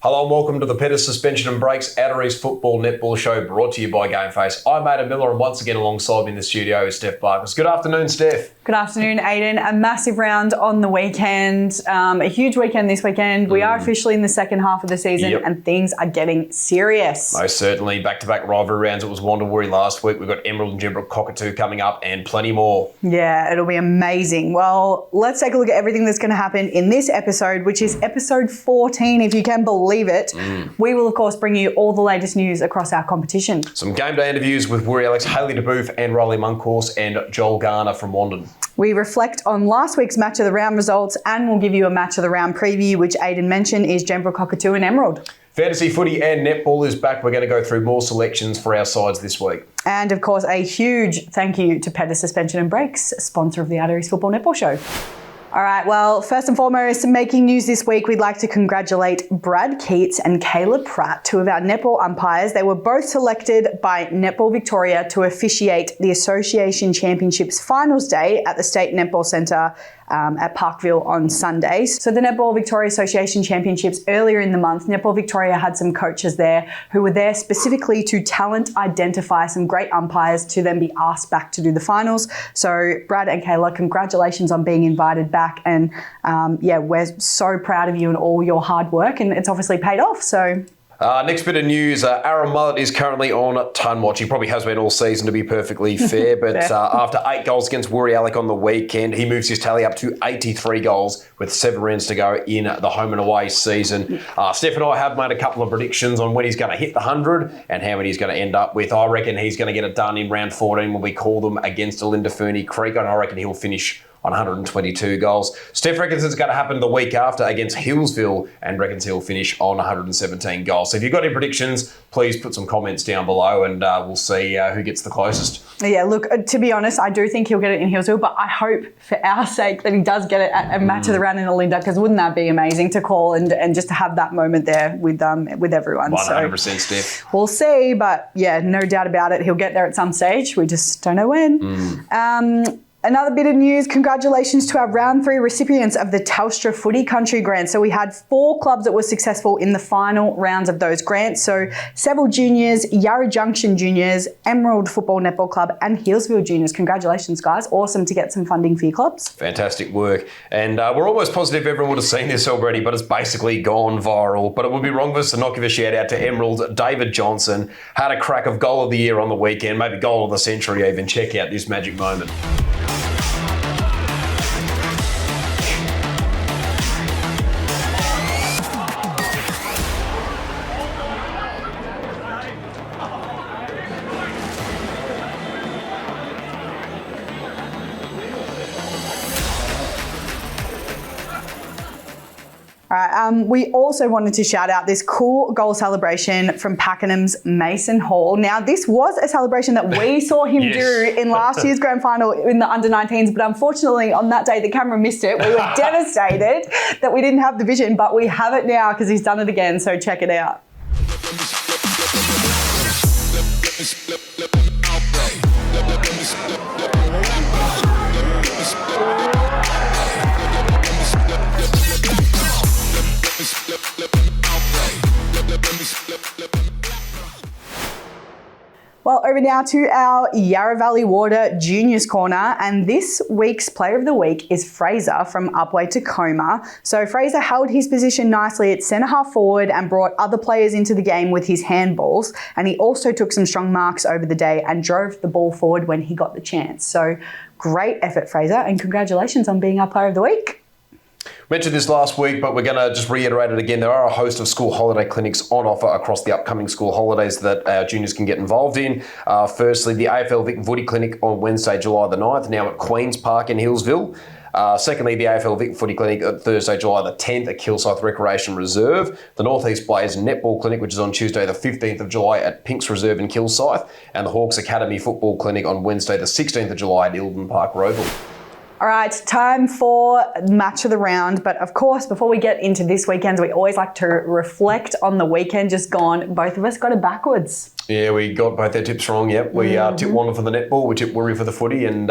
Hello and welcome to the Pedders Suspension and Breaks Outer East Football Netball Show, brought to you by Gameface. I'm Aidan Miller, and once again alongside me in the studio is Steph Barkers. Good afternoon, Steph. Good afternoon, Aidan. A massive round on the weekend, a huge weekend this weekend. We are officially in the second half of the season and things are getting serious. Most certainly. Back-to-back rivalry rounds. It was Wandin, Woori last week. We've got Emerald and Gembrook Cockatoo coming up and plenty more. Yeah, it'll be amazing. Well, let's take a look at everything that's going to happen in this episode, which is episode 14, if you can believe it. We will, of course, bring you all the latest news across our competition. Some game day interviews with Woori Alex, Hayley Debuf and Ryley Monkhorst and Joel Garner from Wandin. We reflect on last week's match of the round results and we'll give you a match of the round preview, which Aidan mentioned is Gembrook Cockatoo and Emerald. Fantasy footy and netball is back. We're going to go through more selections for our sides this week. And, of course, a huge thank you to Pedders Suspension and Breaks, sponsor of the Outer East Football Netball Show. All right, well, first and foremost, making news this week, we'd like to congratulate Brad Keats and Kayla Pratt, two of our netball umpires. They were both selected by Netball Victoria to officiate the Association Championships Finals Day at the State Netball Centre at Parkville on Sundays. So the Netball Victoria Association Championships earlier in the month, Netball Victoria had some coaches there who were there specifically to talent identify some great umpires to then be asked back to do the finals. So Brad and Kayla, congratulations on being invited back. And we're so proud of you and all your hard work, and it's obviously paid off. So. Next bit of news, Aaron Mullett is currently on ton watch. He probably has been all season, to be perfectly fair, but after 8 goals against Woori Yallock on the weekend, he moves his tally up to 83 goals with 7 rounds to go in the home and away season. Steph and I have made a couple of predictions on when he's going to hit the 100 and how many he's going to end up with. I reckon he's going to get it done in round 14 when we call them against Fernie Creek, and I reckon he'll finish on 122 goals. Steph reckons it's going to happen the week after against Hillsville and reckons he'll finish on 117 goals. So if you've got any predictions, please put some comments down below and we'll see who gets the closest. Yeah, look, to be honest, I do think he'll get it in Hillsville, but I hope for our sake that he does get it at a match of the round in Olinda, because wouldn't that be amazing to call and just to have that moment there with everyone. 100% so, Steph. We'll see, but yeah, no doubt about it. He'll get there at some stage. We just don't know when. Another bit of news, congratulations to our round 3 recipients of the Telstra Footy Country Grant. So we had 4 clubs that were successful in the final rounds of those grants. So Seville Juniors, Yarra Junction Juniors, Emerald Football Netball Club and Hillsville Juniors. Congratulations, guys. Awesome to get some funding for your clubs. Fantastic work. And we're almost positive everyone would have seen this already, but it's basically gone viral. But it would be wrong for us to not give a shout out to Emerald. David Johnson had a crack of goal of the year on the weekend, maybe goal of the century even. Check out this magic moment. All right, we also wanted to shout out this cool goal celebration from Pakenham's Mason Hall. Now, this was a celebration that we saw him do in last year's grand final in the under-19s, but unfortunately on that day the camera missed it. We were devastated that we didn't have the vision, but we have it now because he's done it again, so check it out. Well, over now to our Yarra Valley Water Juniors Corner, and this week's Player of the Week is Fraser from Upwey Tacoma. So Fraser held his position nicely at centre half forward and brought other players into the game with his handballs, and he also took some strong marks over the day and drove the ball forward when he got the chance. So great effort, Fraser, and congratulations on being our Player of the Week. Mentioned this last week, but we're going to just reiterate it again. There are a host of school holiday clinics on offer across the upcoming school holidays that our juniors can get involved in. Firstly, the AFL Vic Footy Clinic on Wednesday, July the 9th, now at Queen's Park in Hillsville. Secondly, the AFL Vic Footy Clinic at Thursday, July the 10th at Kilsyth Recreation Reserve. The North East Blaze Netball Clinic, which is on Tuesday the 15th of July at Pinks Reserve in Kilsyth. And the Hawks Academy Football Clinic on Wednesday the 16th of July at Ilden Park Roval. All right, time for match of the round. But of course, before we get into this weekend, we always like to reflect on the weekend just gone. Both of us got it backwards. Yeah, we got both their tips wrong. Yep, we tipped Wandin for the netball, we tipped Woori for the footy, and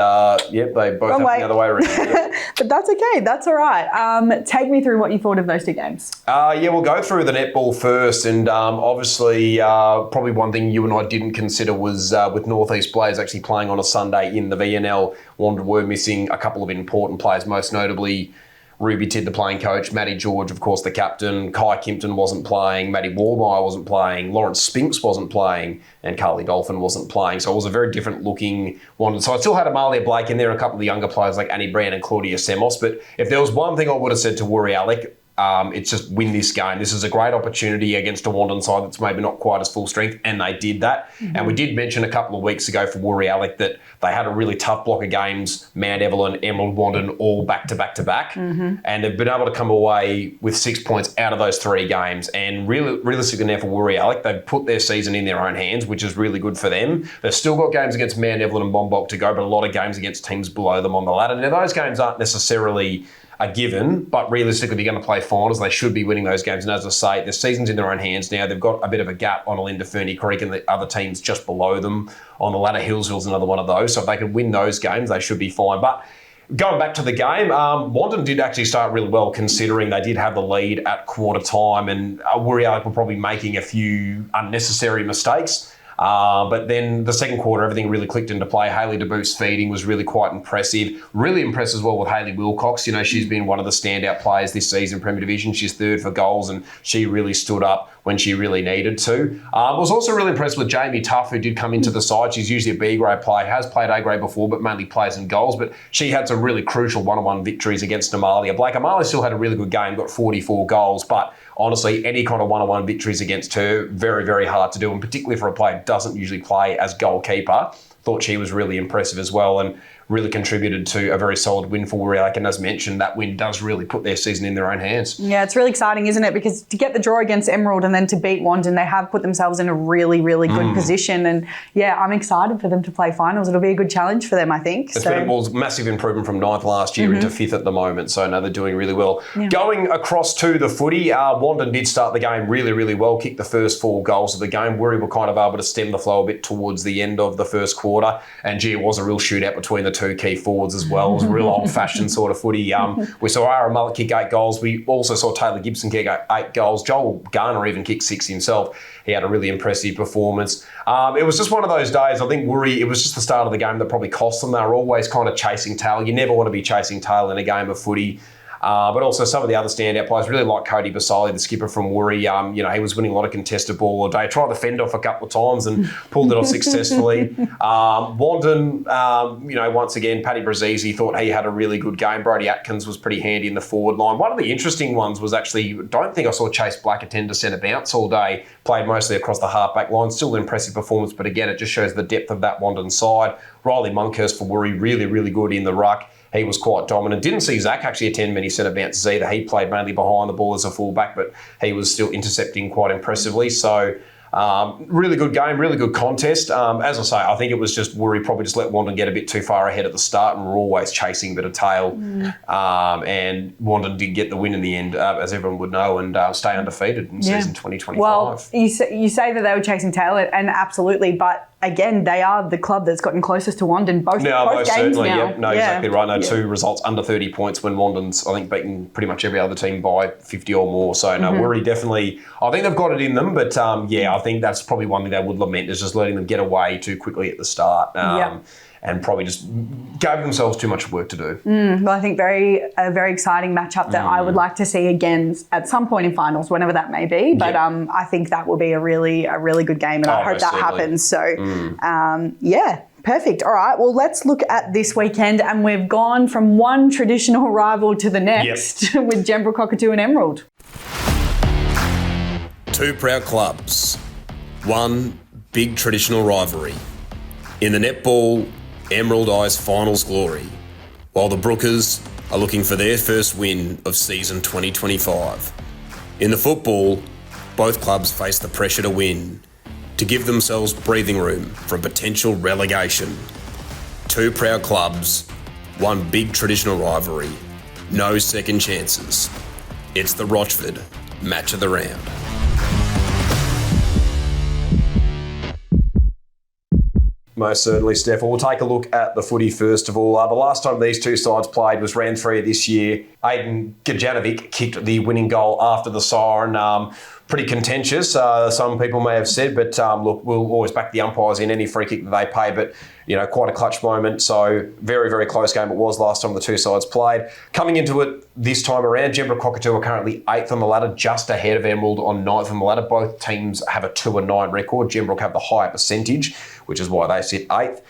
yep, they both happened the other way around. Yep. But that's okay. That's all right. Take me through what you thought of those two games. Yeah, we'll go through the netball first, and obviously, probably one thing you and I didn't consider was with North East Blaze actually playing on a Sunday in the VNL. Wandin were missing a couple of important players, most notably Ruby Tidd, the playing coach, Matty George, of course, the captain, Kai Kimpton wasn't playing, Matty Warmeyer wasn't playing, Lawrence Spinks wasn't playing, and Carly Dolphin wasn't playing. So it was a very different looking Wandin. So I still had Amalia Blake in there and a couple of the younger players like Annie Brand and Claudia Semos. But if there was one thing I would have said to Woori Yallock, it's just win this game. This is a great opportunity against a Wandin side that's maybe not quite as full strength, and they did that. And we did mention a couple of weeks ago for Woori Yallock that they had a really tough block of games, Mount Evelyn, Emerald, Wandin, all back to back to back. And they've been able to come away with 6 points out of those 3 games. And realistically now for Woori Yallock, they've put their season in their own hands, which is really good for them. They've still got games against Mount Evelyn and Bombok to go, but a lot of games against teams below them on the ladder. Now, those games aren't necessarily a given, but realistically, they're going to play finals. They should be winning those games. And as I say, the season's in their own hands now. They've got a bit of a gap on Alinda, Ferny Creek, and the other teams just below them on the ladder. Hillsville's another one of those. So if they can win those games, they should be fine. But going back to the game, Wandin did actually start really well, considering they did have the lead at quarter time, and Woori Yallock were probably making a few unnecessary mistakes. But then the second quarter, everything really clicked into play. Hayley Debuf's feeding was really quite impressive. Really impressed as well with Hayley Wilcox. You know, she's been one of the standout players this season in Premier Division. She's third for goals, and she really stood up when she really needed to. I was also really impressed with Jamie Tuff, who did come into the side. She's usually a B-grade player, has played A-grade before, but mainly plays in goals. But she had some really crucial one-on-one victories against Amalia Blake. Amalia still had a really good game, got 44 goals, but honestly, any kind of one-on-one victories against her, very, very hard to do, and particularly for a player who doesn't usually play as goalkeeper. Thought she was really impressive as well, and really contributed to a very solid win for Woori Yallock. And as mentioned, that win does really put their season in their own hands. Yeah, it's really exciting, isn't it? Because to get the draw against Emerald and then to beat Wandin, they have put themselves in a really, really good position. And yeah, I'm excited for them to play finals. It'll be a good challenge for them, I think. It's been a massive improvement from 9th last year into 5th at the moment. So no, they're doing really well. Yeah. Going across to the footy, Wandin did start the game really, really well, kicked the first 4 goals of the game. Woori were kind of able to stem the flow a bit towards the end of the first quarter. And gee, it was a real shootout between the 2 key forwards as well. It was a real old-fashioned sort of footy. We saw Aaron Mullett kick 8 goals. We also saw Taylor Gibson kick 8 goals. Joel Garner even kicked 6 himself. He had a really impressive performance. It was just one of those days. I think Woori, it was just the start of the game that probably cost them. They were always kind of chasing tail. You never want to be chasing tail in a game of footy. But also some of the other standout players, really like Cody Basali, the skipper from Woori. You know, he was winning a lot of contested ball all day. Tried the fend off a couple of times and pulled it off successfully. Wandin, you know, once again, Paddy Brazizi thought he had a really good game. Brody Atkins was pretty handy in the forward line. One of the interesting ones was actually, don't think I saw Chase Black attend to centre bounce all day. Played mostly across the half-back line. Still an impressive performance, but again, it just shows the depth of that Wandin side. Ryley Monkhorst for Woori, really, really good in the ruck. He was quite dominant. Didn't see Zach actually attend many centre bounces either. He played mainly behind the ball as a fullback, but he was still intercepting quite impressively. So really good game, really good contest. As I say, I think it was just Woori probably just let Wandin get a bit too far ahead at the start and were always chasing a bit of tail. And Wandin did get the win in the end, as everyone would know, and stay undefeated in season 2025. Well, you say that they were chasing tail, and absolutely, but again, they are the club that's gotten closest to Wandin both games certainly, now. Yep. No, exactly right. No, 2 results under 30 points when Wandin's, I think, beaten pretty much every other team by 50 or more. So, no, Woori definitely, I think they've got it in them, but yeah, I think that's probably one thing they would lament is just letting them get away too quickly at the start. And probably just gave themselves too much work to do. Well, I think a very exciting matchup that I would like to see again at some point in finals, whenever that may be. But I think that will be a really good game, and I hope that happens. So, yeah. Perfect. All right. Well, let's look at this weekend, and we've gone from one traditional rival to the next with Jembrook Cockatoo and Emerald. 2 proud clubs, 1 big traditional rivalry. In the netball, Emerald eyes finals glory, while the Brookers are looking for their first win of season 2025. In the football, both clubs face the pressure to win, to give themselves breathing room from potential relegation. 2 proud clubs, 1 big traditional rivalry, no second chances. It's the Rochford Match of the Round. Most certainly, Steph. We'll take a look at the footy first of all. The last time these two sides played was round 3 this year. Aidan Steph kicked the winning goal after the siren. Pretty contentious, some people may have said, but look, we'll always back the umpires in any free kick that they pay, but quite a clutch moment. So very, very close game it was last time the two sides played. Coming into it this time around, Jembrook Cockatoo are currently 8th on the ladder, just ahead of Emerald on 9th on the ladder. Both teams have a 2-9 record. Jembrook have the higher percentage, which is why they sit 8th.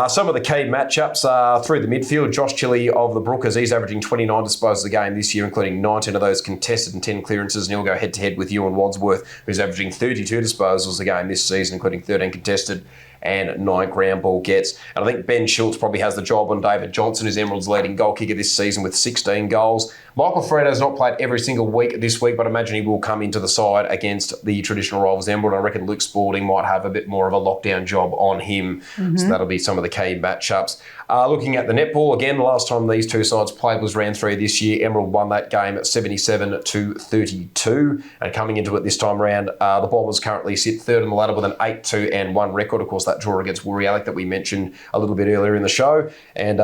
Some of the key matchups through the midfield. Josh Chilly of the Brookers, he's averaging 29 disposals a game this year, including 19 of those contested and 10 clearances, and he'll go head-to-head with Ewan Wadsworth, who's averaging 32 disposals a game this season, including 13 contested and 9 ground ball gets. And I think Ben Schultz probably has the job on David Johnson, who's Emerald's leading goal kicker this season with 16 goals. Michael Fredo has not played every single week this week, but I imagine he will come into the side against the traditional rivals Emerald. I reckon Luke Spalding might have a bit more of a lockdown job on him. So that'll be some of the key matchups. Looking at the netball, again, the last time these two sides played was round 3 this year. Emerald won that game at 77-32. And coming into it this time round, the Bombers currently sit 3rd on the ladder with an 8-2-1 record. Of course, that draw against Woori that we mentioned a little bit earlier in the show. And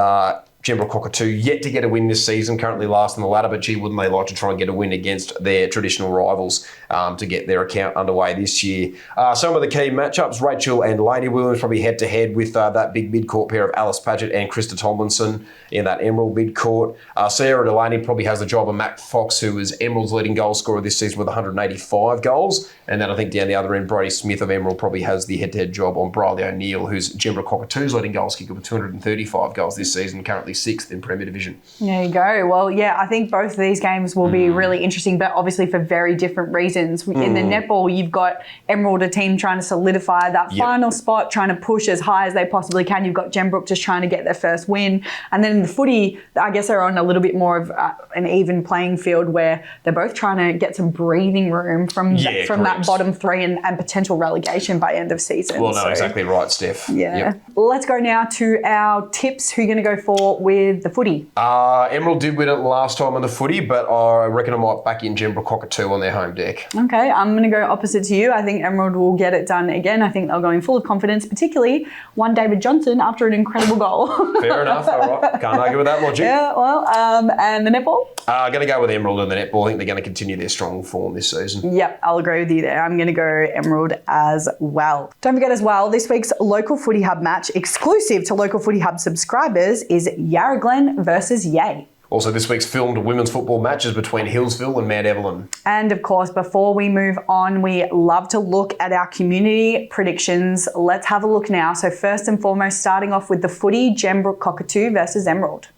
Jembrook Cockatoo yet to get a win this season, currently last on the ladder, but gee, wouldn't they like to try and get a win against their traditional rivals to get their account underway this year. Some of the key matchups, Rachel and Lainey Williams probably head-to-head with that big mid-court pair of Alice Paget and Krista Tomlinson in that Emerald mid-court. Sarah Delaney probably has the job of Matt Fox, who is Emerald's leading goal scorer this season with 185 goals. And then I think down the other end, Brody Smith of Emerald probably has the head-to-head job on Briley O'Neill, who's Jembrook Cockatoo's leading goals kicker with 235 goals this season, currently 6th in Premier Division. There you go. Well, yeah, I think both of these games will be really interesting, but obviously for very different reasons. In the netball, you've got Emerald, a team trying to solidify that final spot, trying to push as high as they possibly can. You've got Jembrook just trying to get their first win. And then in the footy, I guess they're on a little bit more of an even playing field where they're both trying to get some breathing room from that bottom 3 and potential relegation by end of season. Well, no, exactly right, Steph. Yeah. Yep. Let's go now to our tips. Who are you going to go for with the footy? Emerald did win it last time on the footy, but I reckon I might back in Jembrook Cockatoo on their home deck. Okay, I'm going to go opposite to you. I think Emerald will get it done again. I think they'll go in full of confidence, particularly one David Johnson after an incredible goal. Fair enough. All right. Can't argue with that logic. Yeah, well, and the netball? I'm going to go with Emerald and the netball. I think they're going to continue their strong form this season. Yep, I'll agree with you there. I'm going to go Emerald as well. Don't forget as well, this week's Local Footy Hub match, exclusive to Local Footy Hub subscribers, is Yarra Glen versus Yay. Also, this week's filmed women's football matches between Hillsville and Mount Evelyn. And of course, before we move on, we love to look at our community predictions. Let's have a look now. So first and foremost, starting off with the footy, Jembrook Cockatoo versus Emerald.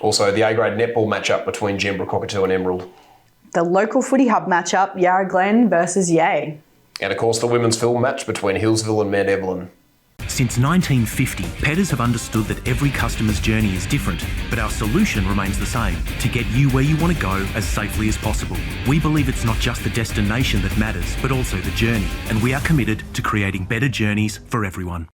Also, the A-grade netball matchup between Jembrook Cockatoo and Emerald. The Local Footy Hub matchup, Yarra Glen versus Yay. And of course, the women's film match between Hillsville and Mount Evelyn. Since 1950, Pedders have understood that every customer's journey is different, but our solution remains the same, to get you where you want to go as safely as possible. We believe it's not just the destination that matters, but also the journey, and we are committed to creating better journeys for everyone.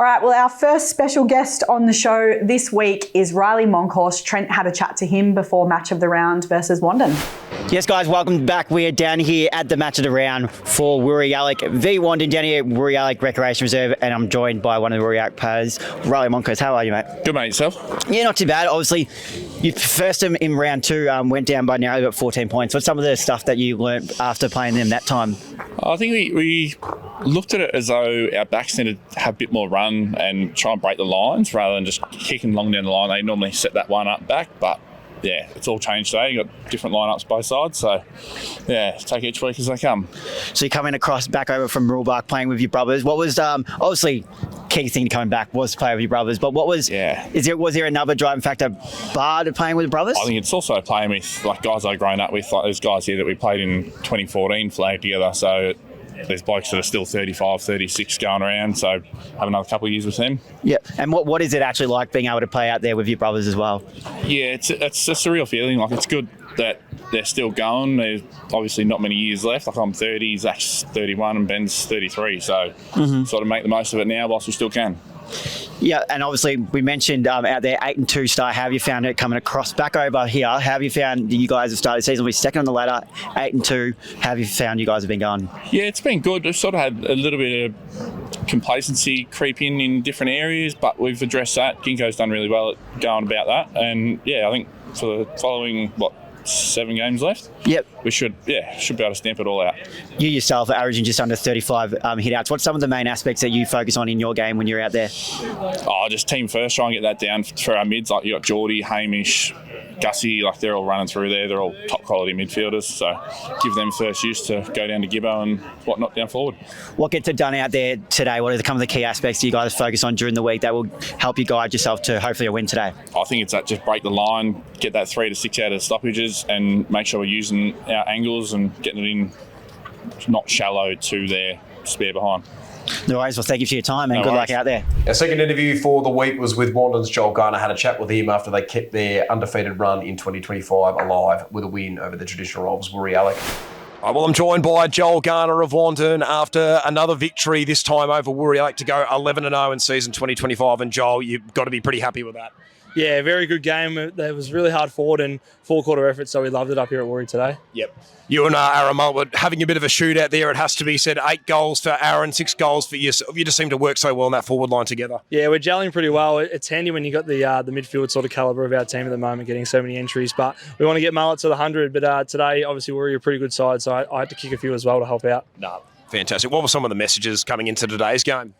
All right, well, our first special guest on the show this week is Ryley Monkhorst. Trent had a chat to him before match of the round versus Wandin. Yes, guys, welcome back. We are down here at the match of the round for Woori Yallock v Wandin down here at Woori Yallock Recreation Reserve, and I'm joined by one of the Woori Yallock players, Ryley Monkhorst. How are you, mate? Good, mate. Yourself? Yeah, not too bad. Obviously, you first in round 2 went down by nearly about 14 points. What's some of the stuff that you learnt after playing them that time? I think we looked at it as though our backs needed to have a bit more run and try and break the lines rather than just kicking long down the line. They normally set that one up back, but yeah, it's all changed today. You've got different lineups both sides, so yeah, take each week as they come. So you're coming back over from Rulbark playing with your brothers. What was obviously key thing coming back was to play with your brothers, but what was was there another driving factor bar to playing with brothers? I think it's also playing with like guys I've grown up with, like those guys here that we played in 2014 flag together. So there's blokes that are still 35, 36 going around, so have another couple of years with them. Yeah, and what is it actually like being able to play out there with your brothers as well? Yeah, it's a surreal feeling. Like, it's good that they're still going. There's obviously not many years left. Like, I'm 30, Zach's 31 and Ben's 33, so sort of make the most of it now whilst we still can. Yeah, and obviously we mentioned out there 8-2 start. How have you found it coming across back over here? How have you found you guys have started the season? We're second on the ladder, 8-2. How have you found you guys have been going? Yeah, it's been good. We've sort of had a little bit of complacency creep in different areas, but we've addressed that. Ginkgo's done really well at going about that, and I think for the following 7 games left. Yep. We should be able to stamp it all out. You yourself are averaging just under 35 hit-outs. What's some of the main aspects that you focus on in your game when you're out there? Just team first, try and get that down for our mids. Like you got Geordie, Hamish, Gussie, they're all running through there. They're all top quality midfielders, so give them first use to go down to Gibbo and whatnot down forward. What gets it done out there today? What are some of the key aspects you guys focus on during the week that will help you guide yourself to hopefully a win today? I think it's that just break the line, get that 3 to 6 out of stoppages, and make sure we're using our angles and getting it in not shallow to their spare behind. No worries. Well, thank you for your time and good luck out there. Our second interview for the week was with Wandin's Joel Garner. Had a chat with him after they kept their undefeated run in 2025 alive with a win over the traditional rivals Woori Yallock. Well, I'm joined by Joel Garner of Wandin after another victory, this time over Woori Yallock, to go 11-0 in season 2025. And Joel, you've got to be pretty happy with that. Yeah, very good game. It was really hard fought and full-quarter effort, so we loved it up here at Woori today. Yep. You and Aaron Mullett having a bit of a shootout there, it has to be said. 8 goals for Aaron, 6 goals for you. You just seem to work so well in that forward line together. Yeah, we're gelling pretty well. It's handy when you got the midfield sort of calibre of our team at the moment, getting so many entries. But we want to get Mullett to the 100. But today, obviously, we're a pretty good side, so I had to kick a few as well to help out. No, fantastic. What were some of the messages coming into today's game?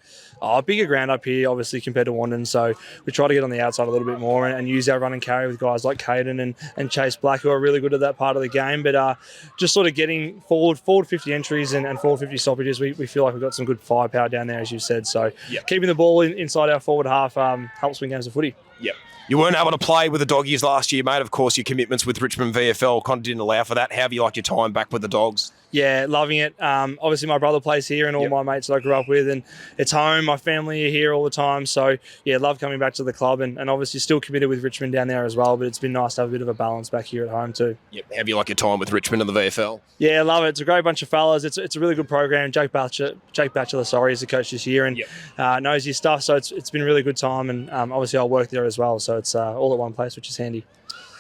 Bigger ground up here, obviously, compared to Wandin. So we try to get on the outside a little bit more and use our run and carry with guys like Caden and Chase Black, who are really good at that part of the game. But just sort of getting forward 50 entries and forward 50 stoppages, we feel like we've got some good firepower down there, as you said. So keeping the ball inside our forward half helps win games of footy. Yep. You weren't able to play with the Doggies last year, mate. Of course, your commitments with Richmond VFL kind of didn't allow for that. How have you liked your time back with the Dogs? Yeah, loving it. Obviously, my brother plays here and all my mates that I grew up with, and it's home. My family are here all the time. So, love coming back to the club and obviously still committed with Richmond down there as well, but it's been nice to have a bit of a balance back here at home too. Yep. How have you liked your time with Richmond and the VFL? Yeah, love it. It's a great bunch of fellas. It's a really good program. Jake Batchelor, is the coach this year and knows his stuff. So it's been a really good time, and obviously I'll work there as well. So it's all at one place, which is handy.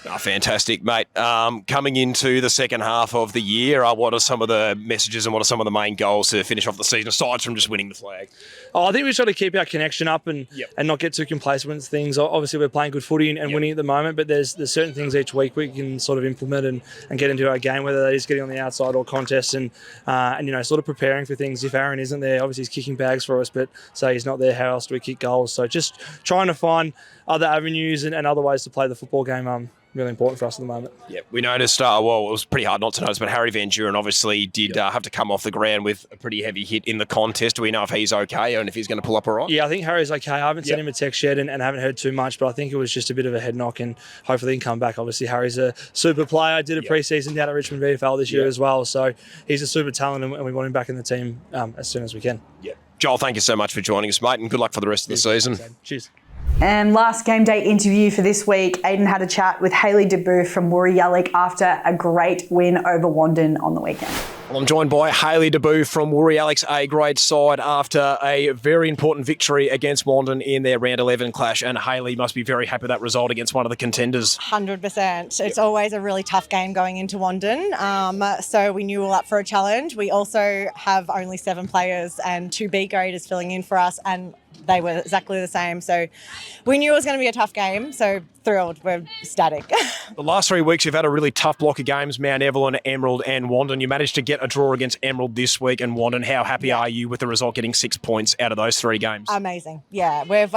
Oh, fantastic, mate. Coming into the second half of the year, what are some of the messages and what are some of the main goals to finish off the season, aside from just winning the flag? I think we try to keep our connection up and not get too complacent with things. Obviously, we're playing good footy and winning at the moment, but there's certain things each week we can sort of implement and get into our game, whether that is getting on the outside or contests and sort of preparing for things. If Aaron isn't there, obviously he's kicking bags for us, but say he's not there, how else do we kick goals? So just trying to find other avenues and other ways to play the football game. Really important for us at the moment. Yeah, we noticed, it was pretty hard not to notice, but Harry Van Duren obviously did have to come off the ground with a pretty heavy hit in the contest. Do we know if he's okay and if he's going to pull up all right? Yeah, I think Harry's okay. I haven't sent him a text yet and haven't heard too much, but I think it was just a bit of a head knock and hopefully he can come back. Obviously, Harry's a super player. Did a pre-season down at Richmond VFL this year as well, so he's a super talent and we want him back in the team as soon as we can. Yeah. Joel, thank you so much for joining us, mate, and good luck for the rest of the season. Cheers. And last game day interview for this week, Aidan had a chat with Hayley Debuf from Woori Yallock after a great win over Wandin on the weekend. Well, I'm joined by Hayley Debuf from Woori Yallock's A-grade side after a very important victory against Wandin in their round 11 clash, and Hayley must be very happy with that result against one of the contenders. 100%. It's always a really tough game going into Wandin, so we knew we were up for a challenge. We also have only 7 players and 2 B-graders filling in for us, and they were exactly the same. So we knew it was going to be a tough game. So thrilled. We're ecstatic. The last 3 weeks, you've had a really tough block of games, Mount Evelyn, Emerald and Wandin. You managed to get a draw against Emerald this week and Wandin. How happy are you with the result, getting 6 points out of those 3 games? Amazing. Yeah, we've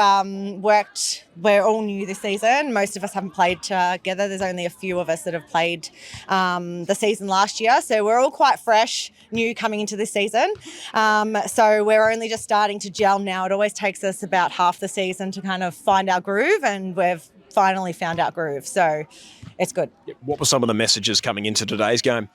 worked. We're all new this season. Most of us haven't played together. There's only a few of us that have played the season last year. So we're all quite fresh, new coming into this season. So we're only just starting to gel now. It always takes us about half the season to kind of find our groove, and we've finally found our groove. So it's good. What were some of the messages coming into today's game?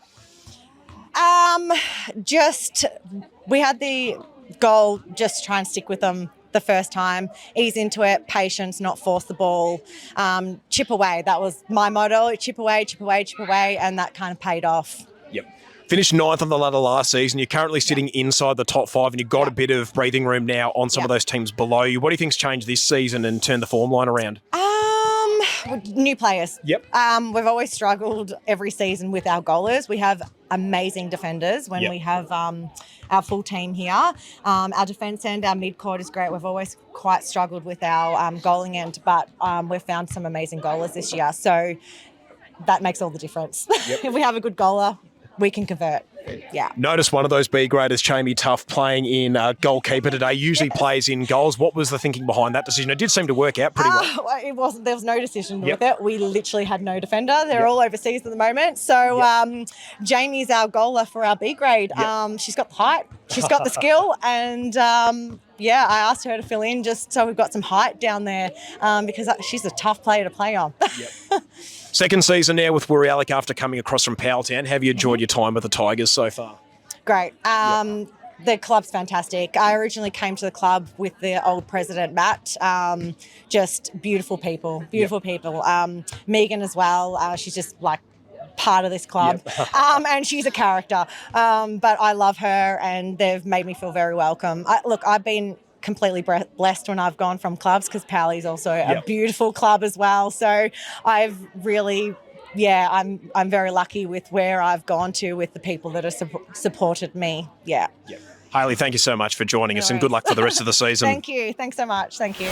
We had the goal, just try and stick with them the first time, ease into it, patience, not force the ball, chip away. That was my motto, chip away, chip away, chip away, and that kind of paid off. Yep. Finished 9th on the ladder last season. You're currently sitting inside the top 5 and you've got a bit of breathing room now on some of those teams below you. What do you think's changed this season and turned the form line around? New players. Yep. We've always struggled every season with our goalers. We have amazing defenders when we have our full team here. Our defence end, our mid-court is great. We've always quite struggled with our goaling end, but we've found some amazing goalers this year. So that makes all the difference. Yep. If we have a good goaler, we can convert. Yeah. Notice one of those B graders, Chamie Tuff, playing in goalkeeper today. Usually plays in goals. What was the thinking behind that decision? It did seem to work out pretty well. It wasn't. There was no decision with it. We literally had no defender. They're all overseas at the moment. So Jamie's our goaler for our B grade. She's got the height. She's got the skill, and I asked her to fill in just so we've got some height down there because she's a tough player to play on. Second season now with Woori after coming across from Powelltown. Have you enjoyed your time with the Tigers so far? Great. The club's fantastic. I originally came to the club with the old president, Matt. Just beautiful people, people. Megan as well. She's just like part of this club. And she's a character. But I love her and they've made me feel very welcome. I've been completely blessed when I've gone from clubs because Powley's also a beautiful club as well. So I've really, I'm very lucky with where I've gone to with the people that have supported me. Yeah. Hayley, thank you so much for joining us and good luck for the rest of the season. Thank you. Thanks so much. Thank you.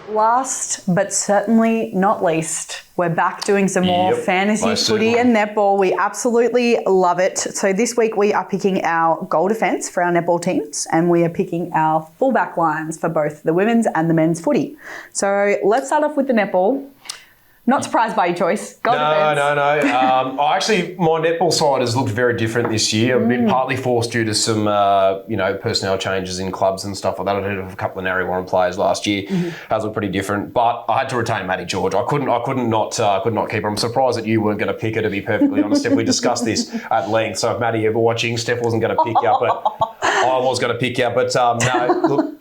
Last but certainly not least, we're back doing some more fantasy footy and netball. We absolutely love it. So this week we are picking our goal defence for our netball teams and we are picking our fullback lines for both the women's and the men's footy. So let's start off with the netball. Not surprised by your choice. Goal defence. No. Actually, my netball side has looked very different this year. I've been partly forced due to some, personnel changes in clubs and stuff like that. I had a couple of Narry Warren players last year. Has looked pretty different, but I had to retain Maddie George. I couldn't not keep her. I'm surprised that you weren't going to pick her. To be perfectly honest, Steph, we discussed this at length. So if Maddie ever watching, Steph wasn't going to pick you up, but I was going to pick you up. But no, look.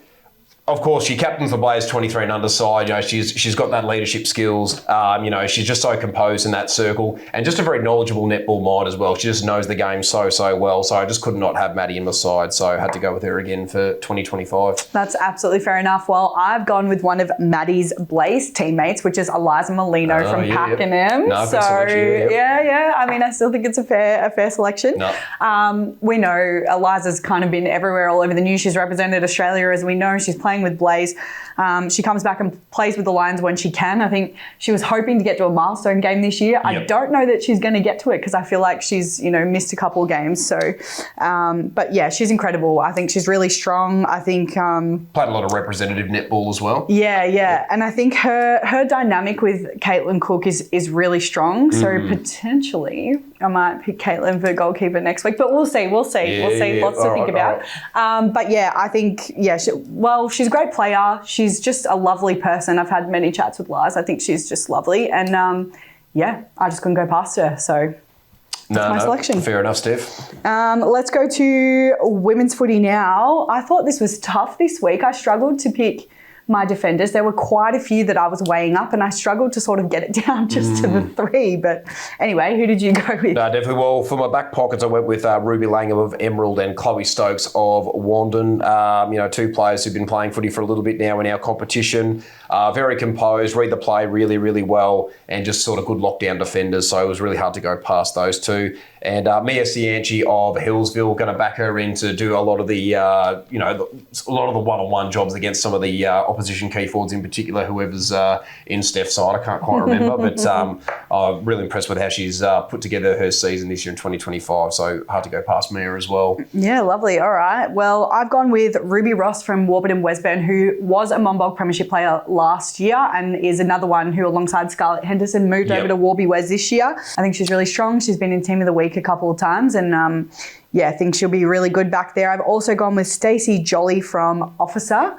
Of course, she captains the Blaze 23 and under side. She's got that leadership skills. She's just so composed in that circle and just a very knowledgeable netball mind as well. She just knows the game so well. So I just could not have Maddie in my side. So I had to go with her again for 2025. That's absolutely fair enough. Well, I've gone with one of Maddie's Blaze teammates, which is Eliza Molino from Pakenham. No, so I mean, I still think it's a fair selection. No. We know Eliza's kind of been everywhere, all over the news. She's represented Australia, as we know. She's playing with Blaze. She comes back and plays with the Lions when she can. I think she was hoping to get to a milestone game this year. I don't know that she's going to get to it because I feel like she's, missed a couple of games. So, but yeah, she's incredible. I think she's really strong. I think played a lot of representative netball as well. Yeah. And I think her dynamic with Caitlin Cook is really strong. So potentially I might pick Caitlin for goalkeeper next week, but we'll see. Lots to think about. But yeah, I think she's a great player. She's just a lovely person. I've had many chats with Lars. I think she's just lovely. And I just couldn't go past her. So that's my selection. Fair enough, Steph. Let's go to women's footy now. I thought this was tough this week. I struggled to pick my defenders. There were quite a few that I was weighing up and I struggled to sort of get it down just to the three. But anyway, who did you go with? No, definitely. Well, for my back pockets, I went with Ruby Langham of Emerald and Chloe Stokes of Wandin. Two players who've been playing footy for a little bit now in our competition. Very composed, read the play really, really well, and just sort of good lockdown defenders. So it was really hard to go past those two. And Mia Cianci of Hillsville, going to back her in to do a lot of the, one-on-one jobs against some of the opposition key forwards in particular, whoever's in Steph's side. I can't quite remember, but I'm really impressed with how she's put together her season this year in 2025. So hard to go past Mia as well. Yeah, lovely. All right. Well, I've gone with Ruby Ross from Warburton Westburn, who was a Monbulk Premiership player last year and is another one who, alongside Scarlett Henderson, moved over to Warby Wes this year. I think she's really strong. She's been in Team of the Week a couple of times and I think she'll be really good back there. I've also gone with Stacey Jolly from Officer,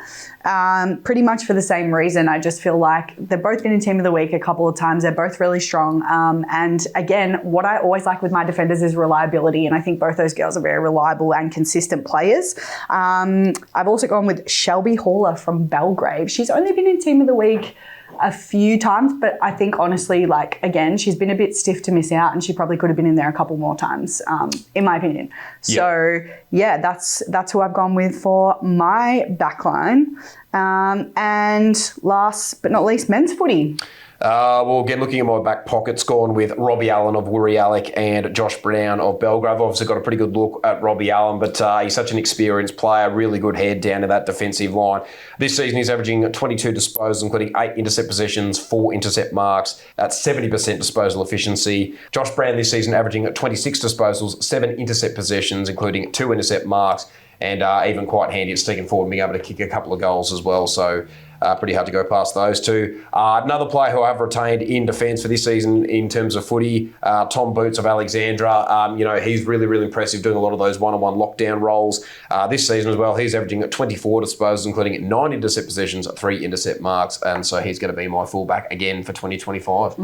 pretty much for the same reason. I just feel like they've both been in Team of the Week a couple of times. They're both really strong. And again, what I always like with my defenders is reliability. And I think both those girls are very reliable and consistent players. I've also gone with Shelby Haller from Belgrave. She's only been in Team of the Week a few times, but I think honestly, again, she's been a bit stiff to miss out and she probably could have been in there a couple more times, in my opinion. So that's who I've gone with for my backline. And last but not least, men's footy. Well, again, looking at my back pockets, gone with Robbie Allen of Woori Yallock and Josh Brown of Belgrave. Obviously got a pretty good look at Robbie Allen, but he's such an experienced player, really good head down to that defensive line. This season he's averaging 22 disposals, including 8 intercept possessions, 4 intercept marks. That's 70% disposal efficiency. Josh Brown this season averaging 26 disposals, 7 intercept possessions, including 2 intercept marks, and even quite handy at sticking forward and being able to kick a couple of goals as well. So pretty hard to go past those two. Another player who I've retained in defence for this season in terms of footy, Tom Boots of Alexandra. He's really, really impressive doing a lot of those one-on-one lockdown roles. This season as well, he's averaging 24 disposals, including 9 intercept possessions, 3 intercept marks, and so he's going to be my fullback again for 2025.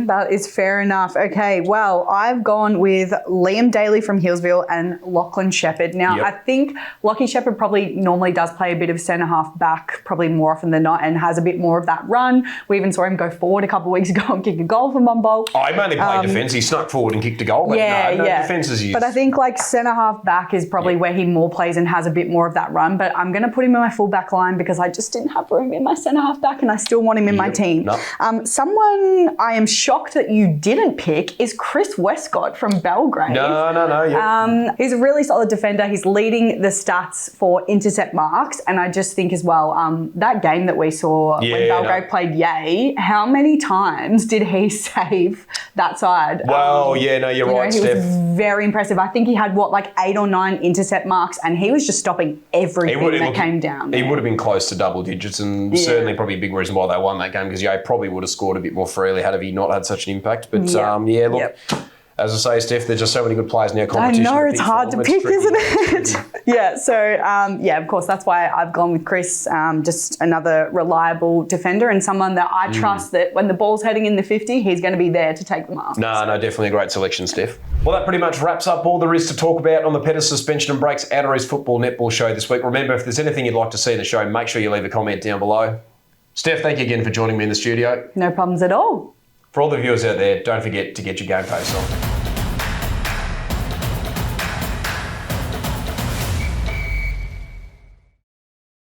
That is fair enough. Okay, well, I've gone with Liam Daly from Hillsville and Lachlan Shepherd. Now, Yep. I think Lockie Shepherd probably normally does play a bit of centre-half back, probably more often than not, and has a bit more of that run. We even saw him go forward a couple of weeks ago and kick a goal for Mumble. Oh, he mainly played defence. He snuck forward and kicked a goal. But no defence is used. But I think like centre-half back is probably where he more plays and has a bit more of that run. But I'm going to put him in my full-back line because I just didn't have room in my centre-half back and I still want him in my team. No. Someone I am shocked that you didn't pick is Chris Westcott from Belgrave. No. Yep. He's a really solid defender. He's leading the stats for intercept marks. And I just think as well, that game that we saw when Belgrave played Yay, how many times did he save that side? Well, you're right, he Steph. was very impressive. I think he had, 8 or 9 intercept marks, and he was just stopping everything that came down. He would have been close to double digits, and certainly probably a big reason why they won that game, because Yay probably would have scored a bit more freely had he not had such an impact. But as I say, Steph, there's just so many good players in our competition. I know, it's hard to pick, isn't it? Tricky. Of course, that's why I've gone with Chris, just another reliable defender and someone that I trust that when the ball's heading in the 50, he's going to be there to take the mark. No, definitely a great selection, Steph. Well, that pretty much wraps up all there is to talk about on the Pedders Suspension and Breaks Outer East Football Netball Show this week. Remember, if there's anything you'd like to see in the show, make sure you leave a comment down below. Steph, thank you again for joining me in the studio. No problems at all. For all the viewers out there, don't forget to get your game face on.